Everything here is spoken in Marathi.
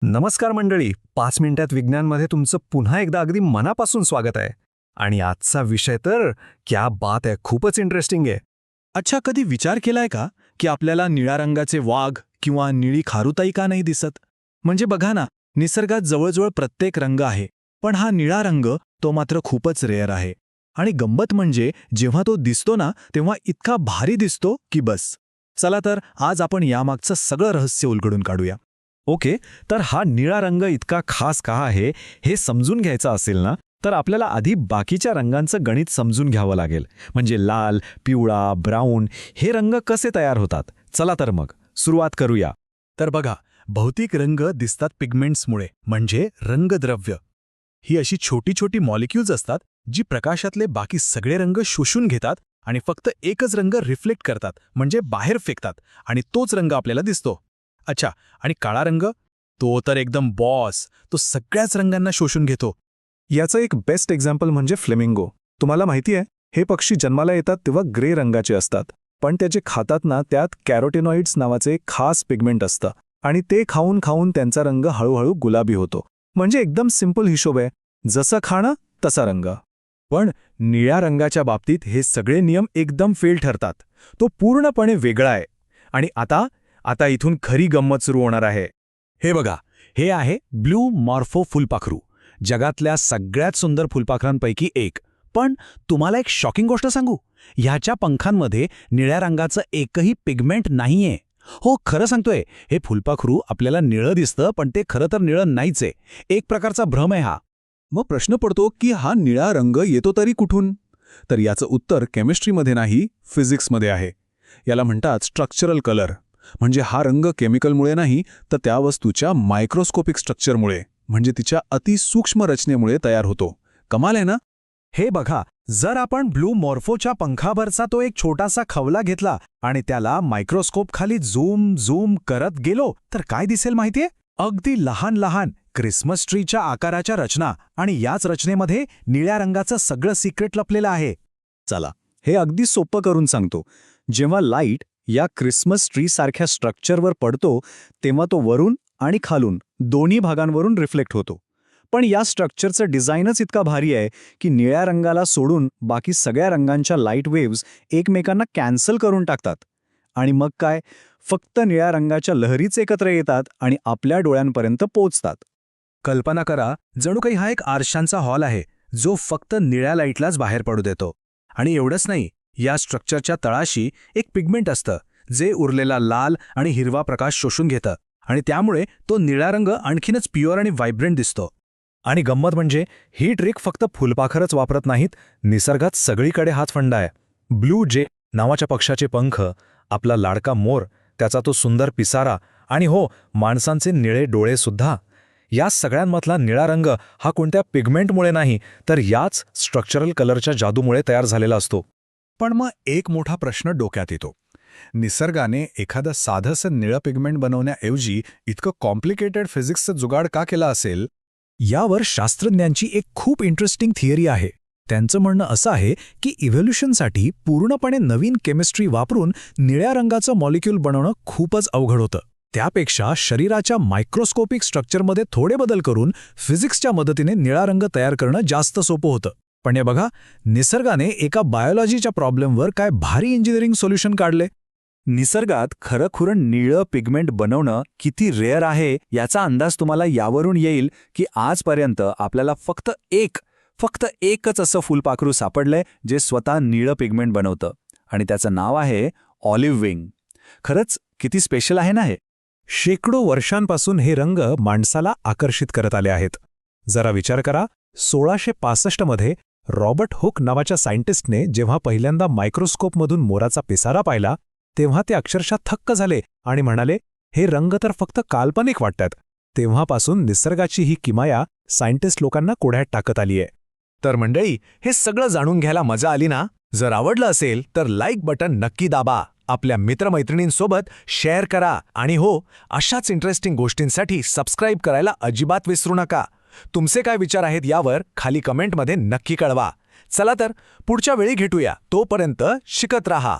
नमस्कार मंडळी, 5 मिनिटात विज्ञानमध्ये तुमचं पुन्हा एकदा अगदी मनापासून स्वागत आहे. आणि आजचा विषय तर क्या बात आहे, खूपच इंटरेस्टिंग आहे. अच्छा, कधी विचार केलाय का की आपल्याला निळ्या रंगाचे वाघ किंवा निळी खारुताई का नाही दिसत? म्हणजे बघा ना, निसर्गात जवळजवळ प्रत्येक रंग आहे, पण हा निळा रंग तो मात्र खूपच रेअर आहे. आणि गंमत म्हणजे जेव्हा तो दिसतो ना, तेव्हा इतका भारी दिसतो की बस. चला तर आज आपण यामागचं सगळं रहस्य उलगडून काढूया. ओके, तर हा निळा रंग इतका खास का आहे हे समजून घ्यायचं असेल ना, तर आपल्याला आधी बाकीच्या रंगांचं गणित समजून घ्यावं लागेल. म्हणजे लाल, पिवळा, ब्राऊन हे रंग कसे तयार होतात. चला तर मग सुरुवात करूया. तर बघा, भौतिक रंग दिसतात पिगमेंट्समुळे, म्हणजे रंगद्रव्य. ही अशी छोटी छोटी मॉलिक्युल्स असतात जी प्रकाशातले बाकी सगळे रंग शोषून घेतात आणि फक्त एकच रंग रिफ्लेक्ट करतात, म्हणजे बाहेर फेकतात, आणि तोच रंग आपल्याला दिसतो. अच्छा, आणि काळा रंग? तो तर एकदम बॉस, तो सगळ्याच रंगांना शोषून घेतो. याचं एक बेस्ट एक्झाम्पल म्हणजे फ्लेमिंगो. तुम्हाला माहिती आहे, हे पक्षी जन्माला येतात तेव्हा ग्रे रंगाचे असतात, पण त्याचे खातात ना, त्यात कॅरोटिनॉइड्स नावाचे एक खास पिगमेंट असतं, आणि ते खाऊन खाऊन त्यांचा रंग हळूहळू गुलाबी होतो. म्हणजे एकदम सिंपल हिशोब आहे, जसं खाणं तसा रंग. पण निळ्या रंगाच्या बाबतीत हे सगळे नियम एकदम फेल ठरतात. तो पूर्णपणे वेगळा आहे. आणि आता आता इथून खरी गंमत सुरू होणार आहे. हे बघा, हे आहे ब्लू मॉर्फो फुलपाखरू, जगातल्या सगळ्यात सुंदर फुलपाखरांपैकी एक. पण तुम्हाला एक शॉकिंग गोष्ट सांगू, ह्याच्या पंखांमध्ये निळ्या रंगाचं एकही पिगमेंट नाहीये. हो, खरं सांगतोय, हे फुलपाखरू आपल्याला निळं दिसतं, पण ते खरं तर निळं नाहीच आहे. एक प्रकारचा भ्रम आहे हा. मग प्रश्न पडतो की हा निळा रंग येतो तरी कुठून? तर याचं उत्तर केमिस्ट्रीमध्ये नाही, फिजिक्समध्ये आहे. याला म्हणतात स्ट्रक्चरल कलर. म्हणजे हा रंग केमिकलमुळे नाही, तर त्या वस्तूच्या मायक्रोस्कोपिक स्ट्रक्चरमुळे, म्हणजे तिच्या अतिसूक्ष्म रचनेमुळे तयार होतो. कमाल आहे ना? हे बघा, जर आपण ब्लू मॉर्फोच्या पंखावरचा तो एक छोटासा खवला घेतला आणि त्याला मायक्रोस्कोप खाली झूम झूम करत गेलो, तर काय दिसेल माहितीये? अगदी लहान लहान क्रिसमस ट्रीच्या आकाराच्या रचना, आणि याच रचनेमध्ये निळ्या रंगाचं सगळं सिक्रेट लपलेलं आहे. चला, हे अगदी सोपं करून सांगतो. जेव्हा लाईट या क्रिसमस ट्री सारख्या स्ट्रक्चरवर पडतो, तेव्हा तो वरून आणि खालून दोन्ही भागांवरून रिफ्लेक्ट होतो. पण या स्ट्रक्चरचं डिझाईनच इतका भारी आहे की निळ्या रंगाला सोडून बाकी सगळ्या रंगांच्या लाईट वेव्स एकमेकांना कॅन्सल करून टाकतात. आणि मग काय, फक्त निळ्या रंगाच्या लहरीच एकत्र येतात आणि आपल्या डोळ्यांपर्यंत पोहोचतात. कल्पना करा, जणू काही हा एक आरशांचा हॉल आहे, जो फक्त निळ्या लाईटलाच बाहेर पडू देतो. आणि एवढंच नाही, या स्ट्रक्चरच्या तळाशी एक पिगमेंट असतं, जे उरलेला लाल आणि हिरवा प्रकाश शोषून घेतं, आणि त्यामुळे तो निळा रंग आणखीनच प्युअर आणि व्हायब्रंट दिसतो. आणि गंमत म्हणजे ही ट्रिक फक्त फुलपाखरच वापरत नाहीत, निसर्गात सगळीकडे हाच फंडा आहे. ब्लू जे नावाच्या पक्षाचे पंख, आपला लाडका मोर, त्याचा तो सुंदर पिसारा, आणि हो, माणसांचे निळे डोळे सुद्धा. या सगळ्यांमधला निळा रंग हा कोणत्या पिगमेंटमुळे नाही, तर याच स्ट्रक्चरल कलरच्या जादूमुळे तयार झालेला असतो. पण मग एक मोठा प्रश्न डोक्यात येतो. निसर्गाने एखादं साधंसं निळं पिगमेंट बनवण्याऐवजी इतकं कॉम्प्लिकेटेड फिजिक्सचं जुगाड का केला असेल? यावर शास्त्रज्ञांची एक खूप इंटरेस्टिंग थिअरी आहे. त्यांचं म्हणणं असं आहे की इव्होल्युशनसाठी पूर्णपणे नवीन केमिस्ट्री वापरून निळ्या रंगाचं मॉलिक्यूल बनवणं खूपच अवघड होतं. त्यापेक्षा शरीराच्या मायक्रोस्कोपिक स्ट्रक्चरमध्ये थोडे बदल करून फिजिक्सच्या मदतीने निळा रंग तयार करणं जास्त सोपं होतं. पण हे बघा, निसर्गाने एका बायोलॉजीच्या प्रॉब्लेमवर काय भारी इंजिनिअरिंग सोल्युशन काढले. निसर्गात खरंखुरं निळं पिगमेंट बनवणं किती रेअर आहे याचा अंदाज तुम्हाला यावरून येईल की आजपर्यंत आपल्याला फक्त एकच असं फुलपाखरू सापडलंय जे स्वतः निळं पिगमेंट बनवतं, आणि त्याचं नाव आहे ऑलिव्ह विंग. खरंच किती स्पेशल आहे ना हे. शेकडो वर्षांपासून हे रंग माणसाला आकर्षित करत आले आहेत. जरा विचार करा, 1665 मध्ये रॉबर्ट हुक नावाच्या सायंटिस्टने जेव्हा पहिल्यांदा मायक्रोस्कोपमधून मोराचा पिसारा पाहिला, तेव्हा ते अक्षरशः थक्क झाले आणि म्हणाले, हे रंग तर फक्त काल्पनिक वाटतात. तेव्हापासून निसर्गाची ही किमया सायंटिस्ट लोकांना कोड्यात टाकत आलीये. तर मंडळी, हे सगळं जाणून घ्यायला मजा आली ना? जर आवडलं असेल तर लाईक बटन नक्की दाबा, आपल्या मित्रमैत्रिणींसोबत शेअर करा, आणि हो, अशाच इंटरेस्टिंग गोष्टींसाठी सबस्क्राईब करायला अजिबात विसरू नका. तुमचे काय विचार आहेत यावर खाली कमेंटमध्ये नक्की कळवा. चला तर पुढच्या वेळी भेटूया. तोपर्यंत शिकत राहा.